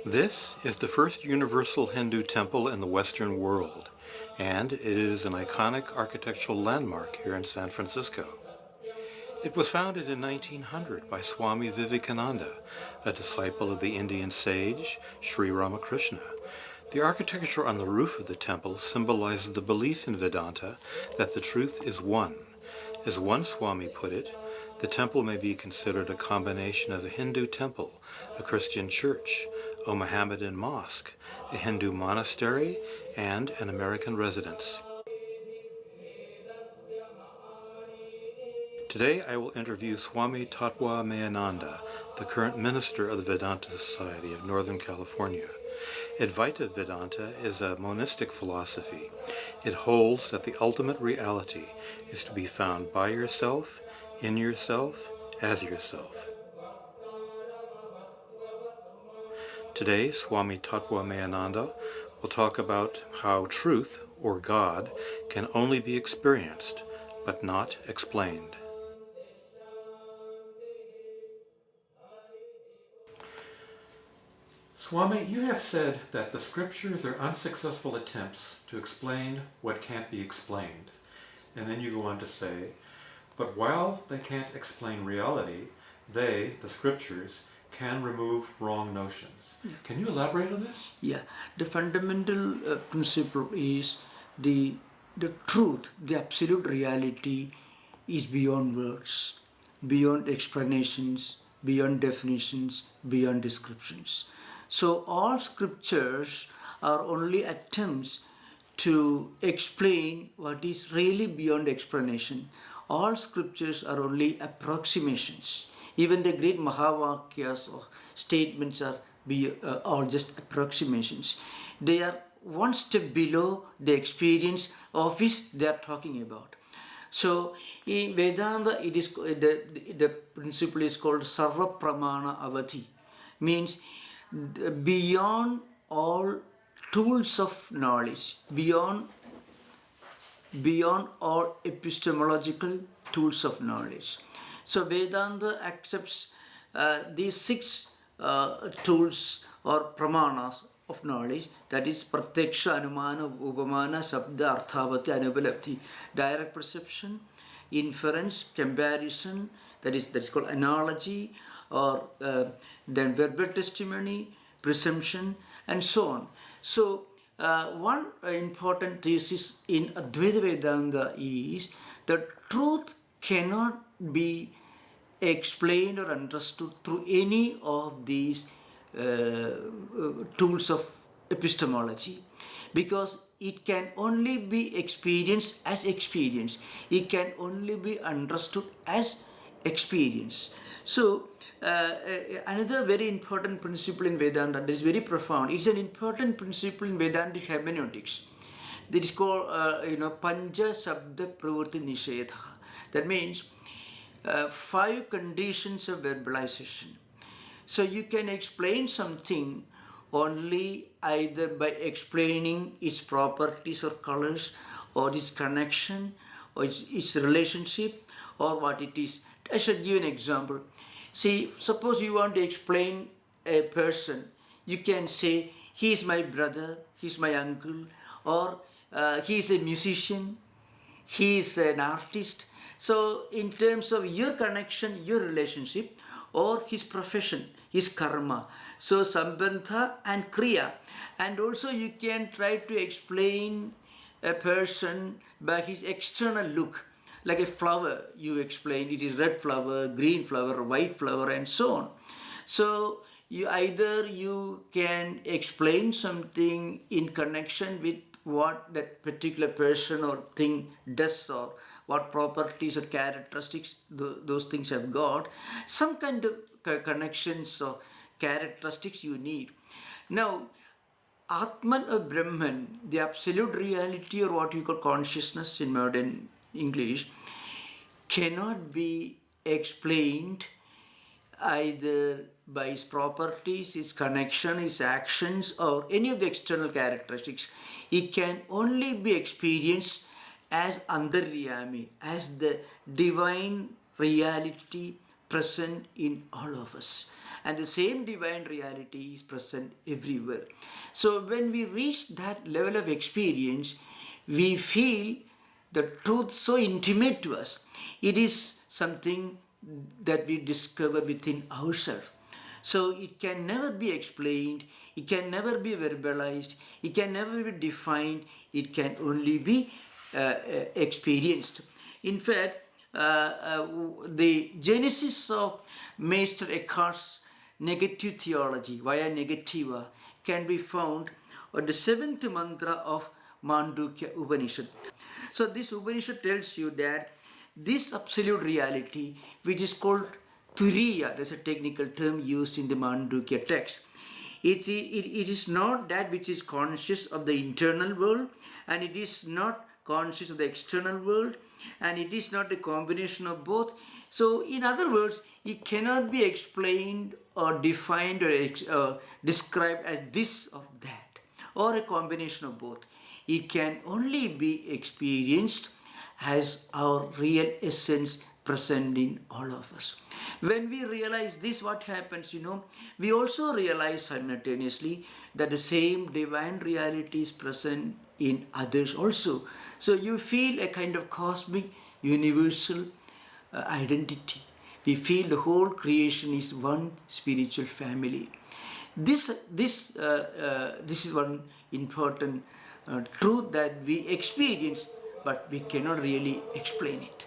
This is the first universal Hindu temple in the Western world, and it is an iconic architectural landmark here in San Francisco. It was founded in 1900 by Swami Vivekananda, a disciple of the Indian sage Sri Ramakrishna. The architecture on the roof of the temple symbolizes the belief in Vedanta that the truth is one. As one Swami put it, the temple may be considered a combination of a Hindu temple, a Christian church, a Mohammedan mosque, a Hindu monastery, and an American residence. Today I will interview Swami Tattwamayananda, the current minister of the Vedanta Society of Northern California. Advaita Vedanta is a monistic philosophy. It holds that the ultimate reality is to be found by yourself, in yourself, as yourself. Today, Swami Tattwamayananda will talk about how truth, or God, can only be experienced, but not explained. Swami, you have said that the scriptures are unsuccessful attempts to explain what can't be explained. And then you go on to say, but while they can't explain reality, they, the scriptures, can remove wrong notions. Yeah. Can you elaborate on this? Yeah, the fundamental principle is the truth, the absolute reality is beyond words, beyond explanations, beyond definitions, beyond descriptions. So all scriptures are only attempts to explain what is really beyond explanation. All scriptures are only approximations. Even the great Mahavakyas or statements are all just approximations. They are one step below the experience of which they are talking about. So in Vedanta, it is the principle is called Sarva Pramana Avati, means beyond all tools of knowledge, beyond all epistemological tools of knowledge. So Vedanta accepts these six tools or pramanas of knowledge, that is pratyaksha, anumana, upamana, sabda, arthavati, anupalabdhi, direct perception, inference, comparison, that's called analogy, or then verbal testimony, presumption, and so on. So one important thesis in Advaita Vedanta is that truth cannot be explained or understood through any of these tools of epistemology, because it can only be experienced as experience. It can only be understood as experience. So another very important principle in Vedanta that is very profound. It's an important principle in Vedantic hermeneutics. That is called Panja Sabda Pravritti Nishedha. That means 5 conditions of verbalization. So you can explain something only either by explaining its properties or colors, or its connection, or its relationship, or what it is. I should give an example. See, suppose you want to explain a person, you can say, he is my brother, he is my uncle, or he is a musician, he is an artist. So in terms of your connection, your relationship, or his profession, his karma, so sambandha and kriya. And also you can try to explain a person by his external look. Like a flower, you explain it is red flower, green flower, white flower, and so on. So you can explain something in connection with what that particular person or thing does, or what properties or characteristics those things have got. Some kind of connections or characteristics you need. Now, Atman or Brahman, the absolute reality, or what you call consciousness in modern English, cannot be explained either by its properties, its connection, its actions, or any of the external characteristics. It can only be experienced as Antaryami, as the divine reality present in all of us. And the same divine reality is present everywhere. So when we reach that level of experience, we feel the truth so intimate to us. It is something that we discover within ourselves. So it can never be explained, it can never be verbalized, it can never be defined, it can only be experienced. In fact, the genesis of Meister Eckhart's negative theology, via negativa, can be found on the seventh mantra of Mandukya Upanishad. So this Upanishad tells you that this absolute reality, which is called Turiya, that's a technical term used in the Mandukya text. It is not that which is conscious of the internal world, and it is not conscious of the external world, and it is not a combination of both. So in other words, it cannot be explained or defined or described as this or that, or a combination of both. It can only be experienced as our real essence present in all of us. When we realize this, what happens, we also realize simultaneously that the same divine reality is present in others also. So you feel a kind of cosmic, universal identity. We feel the whole creation is one spiritual family. This is one important truth that we experience, but we cannot really explain it.